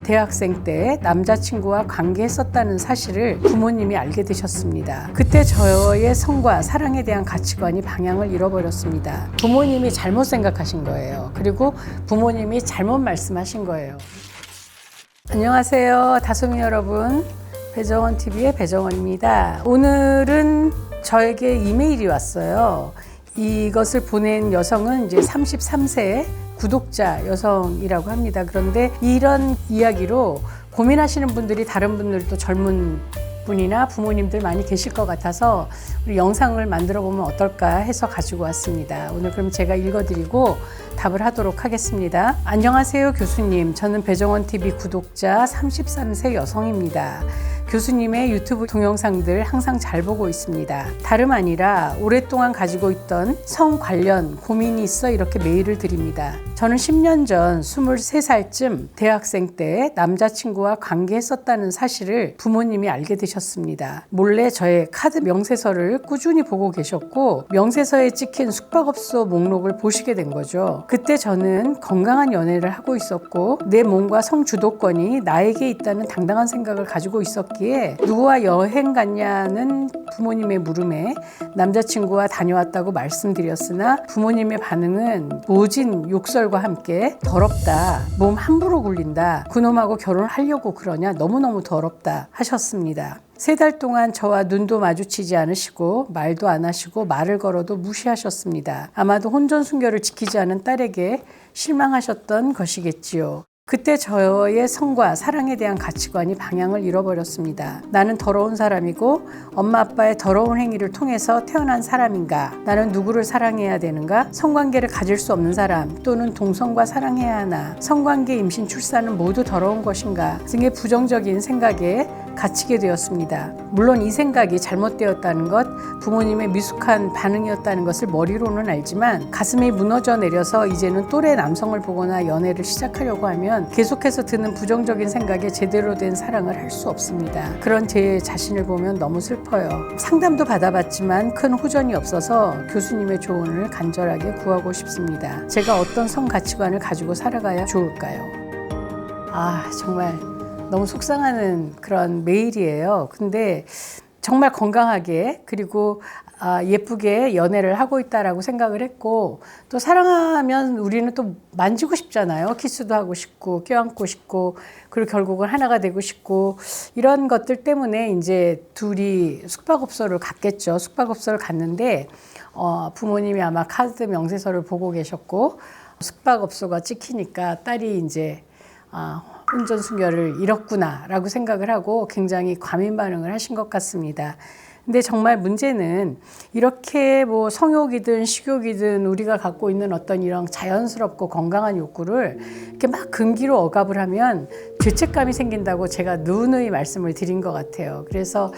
대학생 때 남자친구와 관계했었다는 사실을 부모님이 알게 되셨습니다. 그때 저의 성과 사랑에 대한 가치관이 방향을 잃어버렸습니다. 부모님이 잘못 생각하신 거예요. 그리고 부모님이 잘못 말씀하신 거예요. 안녕하세요, 다솜이 여러분. 배정원TV의 배정원입니다. 오늘은 저에게 이메일이 왔어요. 이것을 보낸 여성은 이제 33세 구독자 여성이라고 합니다. 그런데 이런 이야기로 고민하시는 분들이 다른 분들도 젊은 분이나 부모님들 많이 계실 것 같아서 우리 영상을 만들어 보면 어떨까 해서 가지고 왔습니다. 오늘 그럼 제가 읽어드리고 답을 하도록 하겠습니다. 안녕하세요, 교수님. 저는 배정원TV 구독자 33세 여성입니다. 교수님의 유튜브 동영상들 항상 잘 보고 있습니다. 다름 아니라 오랫동안 가지고 있던 성 관련 고민이 있어 이렇게 메일을 드립니다. 저는 10년 전 23살쯤 대학생 때 남자친구와 관계했었다는 사실을 부모님이 알게 되셨습니다. 몰래 저의 카드 명세서를 꾸준히 보고 계셨고 명세서에 찍힌 숙박업소 목록을 보시게 된 거죠. 그때 저는 건강한 연애를 하고 있었고 내 몸과 성주도권이 나에게 있다는 당당한 생각을 가지고 있었기에 누구와 여행 갔냐는 부모님의 물음에 남자친구와 다녀왔다고 말씀드렸으나 부모님의 반응은 모진 욕설과 함께 더럽다, 몸 함부로 굴린다, 그놈하고 결혼하려고 그러냐, 너무너무 더럽다 하셨습니다. 3달 동안 저와 눈도 마주치지 않으시고 말도 안 하시고 말을 걸어도 무시하셨습니다. 아마도 혼전순결을 지키지 않은 딸에게 실망하셨던 것이겠지요. 그때 저의 성과 사랑에 대한 가치관이 방향을 잃어버렸습니다. 나는 더러운 사람이고 엄마 아빠의 더러운 행위를 통해서 태어난 사람인가? 나는 누구를 사랑해야 되는가? 성관계를 가질 수 없는 사람 또는 동성과 사랑해야 하나? 성관계, 임신, 출산은 모두 더러운 것인가? 등의 부정적인 생각에 갇히게 되었습니다. 물론 이 생각이 잘못되었다는 것, 부모님의 미숙한 반응이었다는 것을 머리로는 알지만 가슴이 무너져 내려서 이제는 또래 남성을 보거나 연애를 시작하려고 하면 계속해서 드는 부정적인 생각에 제대로 된 사랑을 할 수 없습니다. 그런 제 자신을 보면 너무 슬퍼요. 상담도 받아봤지만 큰 호전이 없어서 교수님의 조언을 간절하게 구하고 싶습니다. 제가 어떤 성 가치관을 가지고 살아가야 좋을까요? 정말 너무 속상하는 그런 메일이에요. 근데 정말 건강하게 그리고 예쁘게 연애를 하고 있다라고 생각을 했고, 또 사랑하면 우리는 또 만지고 싶잖아요. 키스도 하고 싶고 껴안고 싶고 그리고 결국은 하나가 되고 싶고, 이런 것들 때문에 이제 둘이 숙박업소를 갔겠죠. 숙박업소를 갔는데 부모님이 아마 카드 명세서를 보고 계셨고 숙박업소가 찍히니까 딸이 이제 혼전순결을 잃었구나 라고 생각을 하고 굉장히 과민 반응을 하신 것 같습니다. 근데 정말 문제는 이렇게 뭐 성욕이든 식욕이든 우리가 갖고 있는 어떤 이런 자연스럽고 건강한 욕구를 이렇게 막 금기로 억압을 하면 죄책감이 생긴다고 제가 누누이 말씀을 드린 것 같아요. 그래서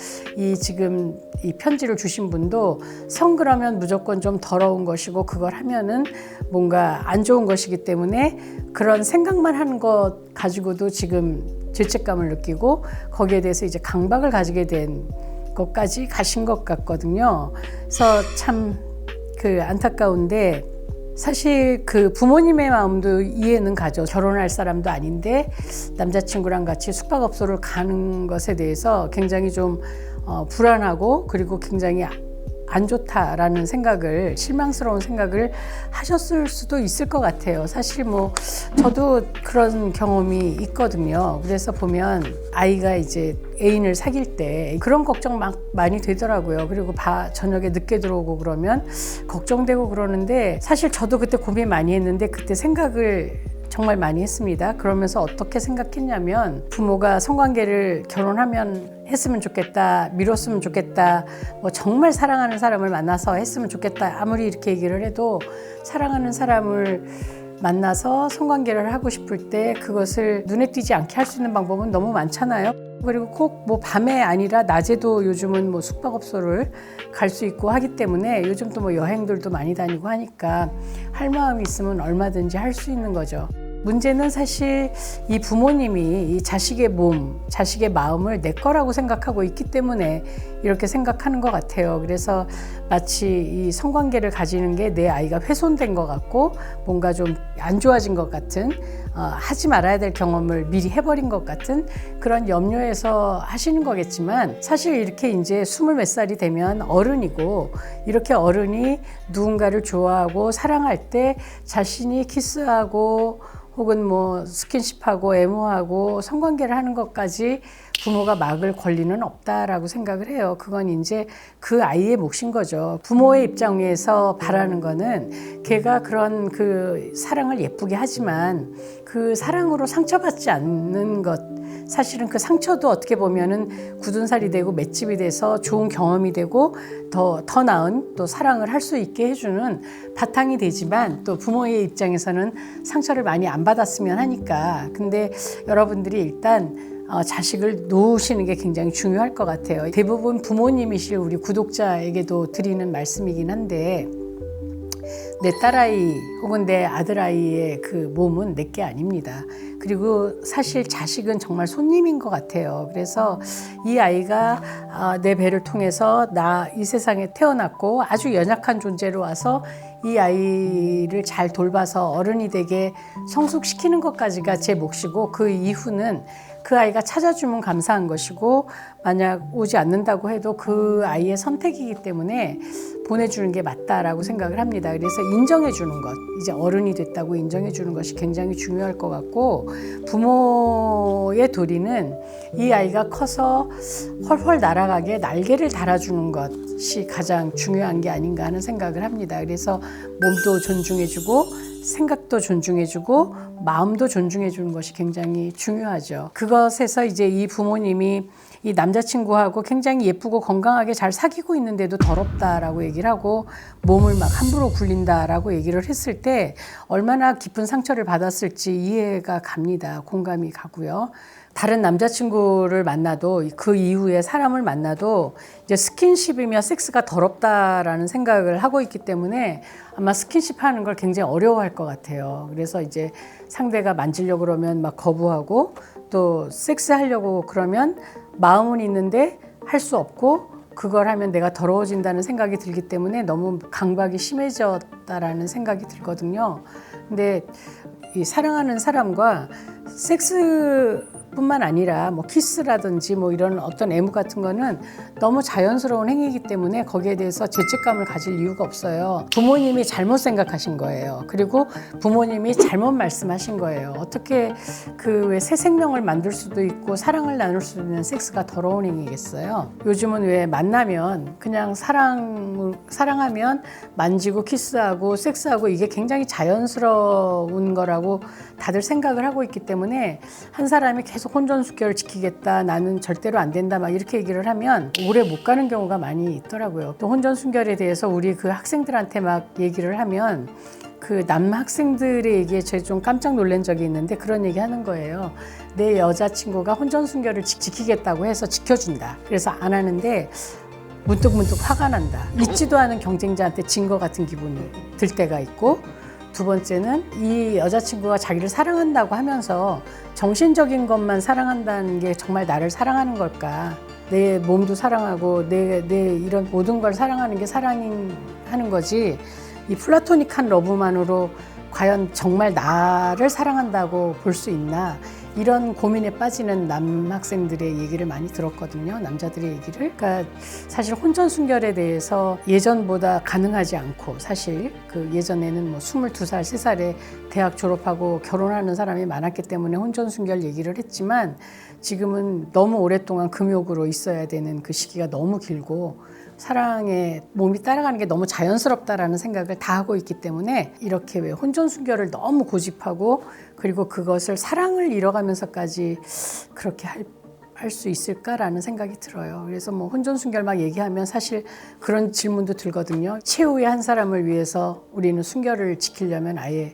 지금 이 편지를 주신 분도 성 그러면 무조건 좀 더러운 것이고 그걸 하면은 뭔가 안 좋은 것이기 때문에 그런 생각만 하는 것 가지고도 지금 죄책감을 느끼고 거기에 대해서 이제 강박을 가지게 된 것까지 가신 것 같거든요. 그래서 참 안타까운데 사실 부모님의 마음도 이해는 가죠. 결혼할 사람도 아닌데 남자친구랑 같이 숙박업소를 가는 것에 대해서 굉장히 좀 불안하고 그리고 굉장히 안 좋다라는 생각을, 실망스러운 생각을 하셨을 수도 있을 것 같아요. 사실 저도 그런 경험이 있거든요. 그래서 보면 아이가 이제 애인을 사귈 때 그런 걱정 막 많이 되더라고요. 그리고 저녁에 늦게 들어오고 그러면 걱정되고 그러는데 사실 저도 그때 고민 많이 했는데 그때 생각을 정말 많이 했습니다. 그러면서 어떻게 생각했냐면 부모가 성관계를 결혼하면 했으면 좋겠다, 미뤘으면 좋겠다, 정말 사랑하는 사람을 만나서 했으면 좋겠다, 아무리 이렇게 얘기를 해도 사랑하는 사람을 만나서 성관계를 하고 싶을 때 그것을 눈에 띄지 않게 할 수 있는 방법은 너무 많잖아요. 그리고 꼭 밤에 아니라 낮에도 요즘은 숙박업소를 갈 수 있고 하기 때문에 요즘 또 여행들도 많이 다니고 하니까 할 마음이 있으면 얼마든지 할 수 있는 거죠. 문제는 사실 이 부모님이 이 자식의 몸, 자식의 마음을 내 거라고 생각하고 있기 때문에 이렇게 생각하는 것 같아요. 그래서 마치 이 성관계를 가지는 게 내 아이가 훼손된 것 같고 뭔가 좀 안 좋아진 것 같은 하지 말아야 될 경험을 미리 해버린 것 같은 그런 염려에서 하시는 거겠지만, 사실 이렇게 이제 20 몇 살이 되면 어른이고, 이렇게 어른이 누군가를 좋아하고 사랑할 때 자신이 키스하고 혹은 뭐 스킨십하고 애무하고 성관계를 하는 것까지 부모가 막을 권리는 없다라고 생각을 해요. 그건 이제 그 아이의 몫인 거죠. 부모의 입장에서 바라는 거는 걔가 그런 그 사랑을 예쁘게 하지만 그 사랑으로 상처받지 않는 것, 사실은 그 상처도 어떻게 보면은 굳은 살이 되고 맷집이 돼서 좋은 경험이 되고 더 나은 또 사랑을 할 수 있게 해주는 바탕이 되지만, 또 부모의 입장에서는 상처를 많이 안 받았으면 하니까. 근데 여러분들이 일단 자식을 놓으시는 게 굉장히 중요할 것 같아요. 대부분 부모님이실 우리 구독자에게도 드리는 말씀이긴 한데, 내 딸아이 혹은 내 아들아이의 그 몸은 내게 아닙니다. 그리고 사실 자식은 정말 손님인 것 같아요. 그래서 이 아이가 내 배를 통해서 나 이 세상에 태어났고 아주 연약한 존재로 와서 이 아이를 잘 돌봐서 어른이 되게 성숙시키는 것까지가 제 몫이고, 그 이후는 그 아이가 찾아주면 감사한 것이고, 만약 오지 않는다고 해도 그 아이의 선택이기 때문에 보내주는 게 맞다라고 생각을 합니다. 그래서 인정해 주는 것, 이제 어른이 됐다고 인정해 주는 것이 굉장히 중요할 것 같고, 부모의 도리는 이 아이가 커서 헐헐 날아가게 날개를 달아주는 것이 가장 중요한 게 아닌가 하는 생각을 합니다. 그래서 몸도 존중해 주고 생각도 존중해 주고 마음도 존중해 주는 것이 굉장히 중요하죠. 그것에서 이제 이 부모님이 이 남자친구하고 굉장히 예쁘고 건강하게 잘 사귀고 있는데도 더럽다라고 얘기를 하고 몸을 막 함부로 굴린다라고 얘기를 했을 때 얼마나 깊은 상처를 받았을지 이해가 갑니다. 공감이 가고요. 다른 남자친구를 만나도 그 이후에 사람을 만나도 이제 스킨십이며 섹스가 더럽다라는 생각을 하고 있기 때문에 아마 스킨십 하는 걸 굉장히 어려워할 것 같아요. 그래서 이제 상대가 만지려고 그러면 막 거부하고, 또 섹스 하려고 그러면 마음은 있는데 할 수 없고, 그걸 하면 내가 더러워진다는 생각이 들기 때문에 너무 강박이 심해졌다라는 생각이 들거든요. 근데 이 사랑하는 사람과 섹스뿐만 아니라 뭐 키스라든지 뭐 이런 어떤 애무 같은 거는 너무 자연스러운 행위이기 때문에 거기에 대해서 죄책감을 가질 이유가 없어요. 부모님이 잘못 생각하신 거예요. 그리고 부모님이 잘못 말씀하신 거예요. 어떻게 그 왜 새 생명을 만들 수도 있고 사랑을 나눌 수 있는 섹스가 더러운 행위겠어요. 요즘은 왜 만나면 그냥 사랑하면 만지고 키스하고 섹스하고 이게 굉장히 자연스러운 거라고 다들 생각을 하고 있기 때문에, 한 사람이 계속 혼전수결을 지키겠다, 나는 절대로 안 된다 막 이렇게 얘기를 하면 오래 못 가는 경우가 많이 있더라고요. 또 혼전순결에 대해서 우리 그 학생들한테 막 얘기를 하면 그 남학생들의 얘기에 제가 좀 깜짝 놀란 적이 있는데, 그런 얘기 하는 거예요. 내 여자친구가 혼전순결을 지키겠다고 해서 지켜준다. 그래서 안 하는데 문득 화가 난다. 있지도 않은 경쟁자한테 진 것 같은 기분이 들 때가 있고, 두 번째는 이 여자친구가 자기를 사랑한다고 하면서 정신적인 것만 사랑한다는 게 정말 나를 사랑하는 걸까? 내 몸도 사랑하고 내 이런 모든 걸 사랑하는 게 사랑하는 거지, 이 플라토닉한 러브만으로 과연 정말 나를 사랑한다고 볼 수 있나? 이런 고민에 빠지는 남학생들의 얘기를 많이 들었거든요. 남자들의 얘기를. 그러니까 사실 혼전순결에 대해서 예전보다 가능하지 않고, 사실 그 예전에는 뭐 22살, 3살에 대학 졸업하고 결혼하는 사람이 많았기 때문에 혼전순결 얘기를 했지만, 지금은 너무 오랫동안 금욕으로 있어야 되는 그 시기가 너무 길고, 사랑에 몸이 따라가는 게 너무 자연스럽다라는 생각을 다 하고 있기 때문에 이렇게 왜 혼전순결을 너무 고집하고, 그리고 그것을 사랑을 잃어가면서까지 그렇게 할 수 있을까라는 생각이 들어요. 그래서 뭐 혼전순결 막 얘기하면 사실 그런 질문도 들거든요. 최후의 한 사람을 위해서 우리는 순결을 지키려면 아예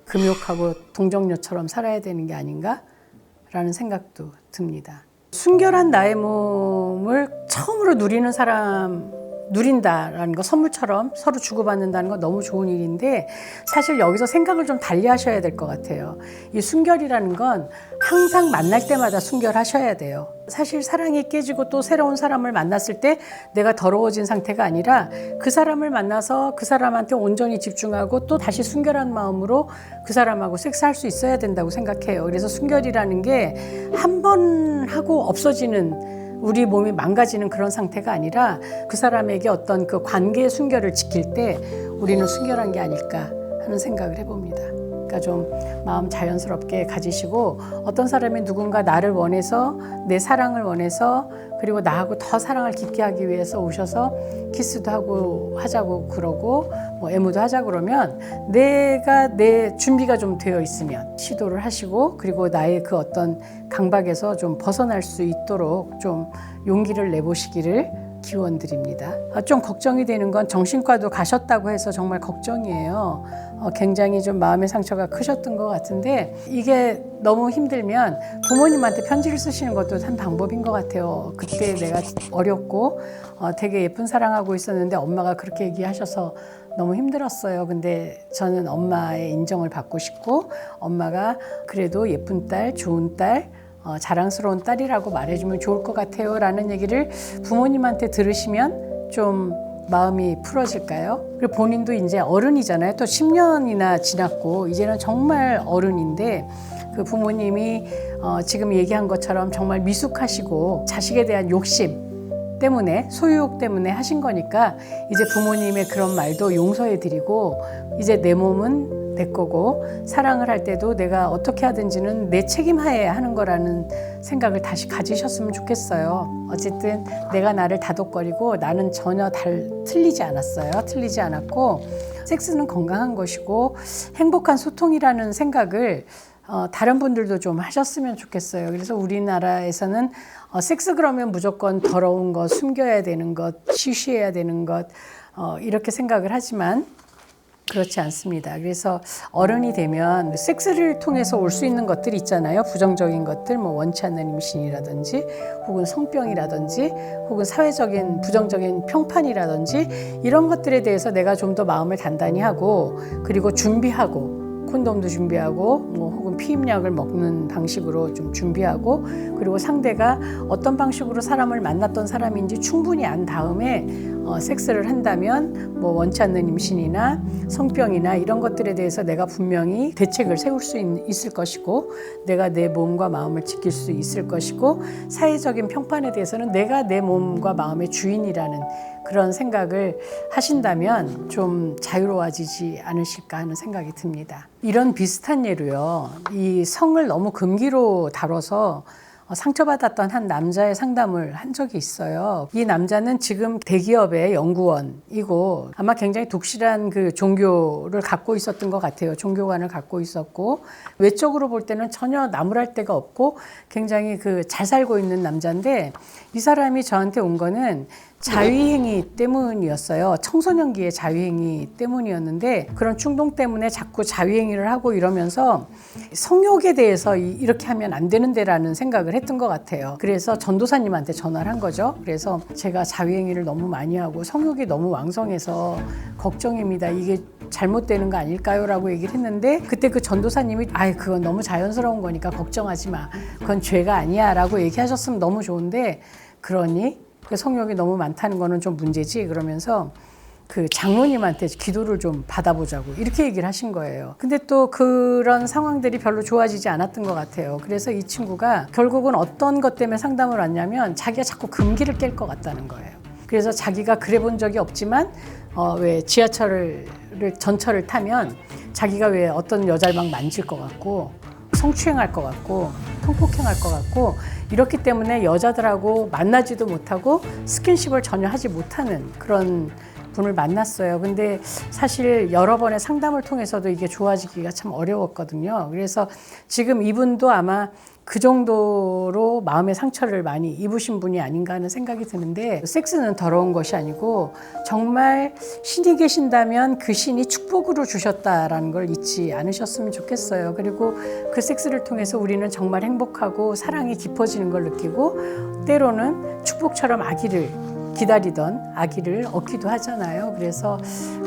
금욕하고 동정녀처럼 살아야 되는 게 아닌가라는 생각도 듭니다. 순결한 나의 몸을 처음으로 누리는 사람은 누린다라는 거, 선물처럼 서로 주고받는다는 건 너무 좋은 일인데 사실 여기서 생각을 좀 달리 하셔야 될 것 같아요. 이 순결이라는 건 항상 만날 때마다 순결하셔야 돼요. 사실 사랑이 깨지고 또 새로운 사람을 만났을 때 내가 더러워진 상태가 아니라 그 사람을 만나서 그 사람한테 온전히 집중하고 또 다시 순결한 마음으로 그 사람하고 섹스할 수 있어야 된다고 생각해요. 그래서 순결이라는 게 한 번 하고 없어지는, 우리 몸이 망가지는 그런 상태가 아니라 그 사람에게 어떤 그 관계의 순결을 지킬 때 우리는 순결한 게 아닐까 하는 생각을 해봅니다. 그러니까 좀 마음 자연스럽게 가지시고, 어떤 사람이 누군가 나를 원해서, 내 사랑을 원해서, 그리고 나하고 더 사랑을 깊게 하기 위해서 오셔서 키스도 하고 하자고 그러고 뭐 애무도 하자 그러면 내가 내 준비가 좀 되어 있으면 시도를 하시고, 그리고 나의 그 어떤 강박에서 좀 벗어날 수 있도록 좀 용기를 내보시기를 기원드립니다. 좀 걱정이 되는 건 정신과도 가셨다고 해서 정말 걱정이에요. 굉장히 좀 마음의 상처가 크셨던 것 같은데, 이게 너무 힘들면 부모님한테 편지를 쓰시는 것도 한 방법인 것 같아요. 그때 내가 어렸고 되게 예쁜 사랑하고 있었는데 엄마가 그렇게 얘기하셔서 너무 힘들었어요. 근데 저는 엄마의 인정을 받고 싶고, 엄마가 그래도 예쁜 딸, 좋은 딸, 자랑스러운 딸이라고 말해주면 좋을 것 같아요 라는 얘기를 부모님한테 들으시면 좀 마음이 풀어질까요? 그리고 본인도 이제 어른이잖아요. 또 10년이나 지났고 이제는 정말 어른인데, 그 부모님이 지금 얘기한 것처럼 정말 미숙하시고 자식에 대한 욕심 때문에, 소유욕 때문에 하신 거니까 이제 부모님의 그런 말도 용서해 드리고, 이제 내 몸은 내 거고 사랑을 할 때도 내가 어떻게 하든지는 내 책임하에 하는 거라는 생각을 다시 가지셨으면 좋겠어요. 어쨌든 내가 나를 다독거리고 나는 전혀 틀리지 않았어요. 틀리지 않았고, 섹스는 건강한 것이고 행복한 소통이라는 생각을 다른 분들도 좀 하셨으면 좋겠어요. 그래서 우리나라에서는 섹스 그러면 무조건 더러운 것, 숨겨야 되는 것, 쉬쉬해야 되는 것, 이렇게 생각을 하지만 그렇지 않습니다. 그래서 어른이 되면 섹스를 통해서 올 수 있는 것들이 있잖아요. 부정적인 것들, 뭐 원치 않는 임신이라든지, 혹은 성병이라든지, 혹은 사회적인 부정적인 평판이라든지, 이런 것들에 대해서 내가 좀 더 마음을 단단히 하고, 그리고 준비하고, 콘돔도 준비하고, 뭐 혹은 피임약을 먹는 방식으로 좀 준비하고, 그리고 상대가 어떤 방식으로 사람을 만났던 사람인지 충분히 안 다음에 섹스를 한다면 뭐 원치 않는 임신이나 성병이나 이런 것들에 대해서 내가 분명히 대책을 세울 수 있을 것이고, 내가 내 몸과 마음을 지킬 수 있을 것이고, 사회적인 평판에 대해서는 내가 내 몸과 마음의 주인이라는 그런 생각을 하신다면 좀 자유로워지지 않으실까 하는 생각이 듭니다. 이런 비슷한 예로요, 이 성을 너무 금기로 다뤄서 상처받았던 한 남자의 상담을 한 적이 있어요. 이 남자는 지금 대기업의 연구원이고 아마 굉장히 독실한 그 종교를 갖고 있었던 것 같아요. 종교관을 갖고 있었고, 외적으로 볼 때는 전혀 나무랄 데가 없고 굉장히 그 잘 살고 있는 남자인데, 이 사람이 저한테 온 거는 자위행위 때문이었어요. 청소년기의 자위행위 때문이었는데, 그런 충동 때문에 자꾸 자위행위를 하고 이러면서 성욕에 대해서 이렇게 하면 안 되는데라는 생각을 했던 것 같아요. 그래서 전도사님한테 전화를 한 거죠. 그래서 제가 자위행위를 너무 많이 하고 성욕이 너무 왕성해서 걱정입니다. 이게 잘못되는 거 아닐까요? 라고 얘기를 했는데, 그때 그 전도사님이 그건 너무 자연스러운 거니까 걱정하지 마. 그건 죄가 아니야 라고 얘기하셨으면 너무 좋은데, 그러니? 그 성욕이 너무 많다는 거는 좀 문제지, 그러면서 그 장로님한테 기도를 좀 받아보자고 이렇게 얘기를 하신 거예요. 근데 또 그런 상황들이 별로 좋아지지 않았던 것 같아요. 그래서 이 친구가 결국은 어떤 것 때문에 상담을 왔냐면, 자기가 자꾸 금기를 깰 것 같다는 거예요. 그래서 자기가 그래 본 적이 없지만 왜 전철을 타면 자기가 왜 어떤 여자를 막 만질 것 같고, 성추행할 것 같고, 성폭행할 것 같고, 이렇기 때문에 여자들하고 만나지도 못하고 스킨십을 전혀 하지 못하는 그런 분을 만났어요. 근데 사실 여러 번의 상담을 통해서도 이게 좋아지기가 참 어려웠거든요. 그래서 지금 이분도 아마 그 정도로 마음의 상처를 많이 입으신 분이 아닌가 하는 생각이 드는데, 섹스는 더러운 것이 아니고 정말 신이 계신다면 그 신이 축복으로 주셨다라는 걸 잊지 않으셨으면 좋겠어요. 그리고 그 섹스를 통해서 우리는 정말 행복하고 사랑이 깊어지는 걸 느끼고, 때로는 축복처럼 아기를 기다리던 아기를 얻기도 하잖아요. 그래서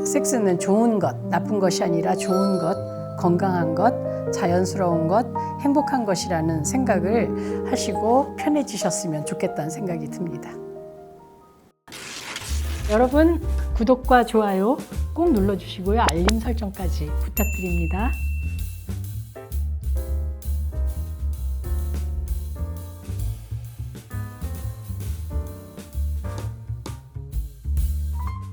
섹스는 좋은 것, 나쁜 것이 아니라 좋은 것, 건강한 것, 자연스러운 것, 행복한 것이라는 생각을 하시고 편해지셨으면 좋겠다는 생각이 듭니다. 여러분, 구독과 좋아요 꼭 눌러주시고요. 알림 설정까지 부탁드립니다.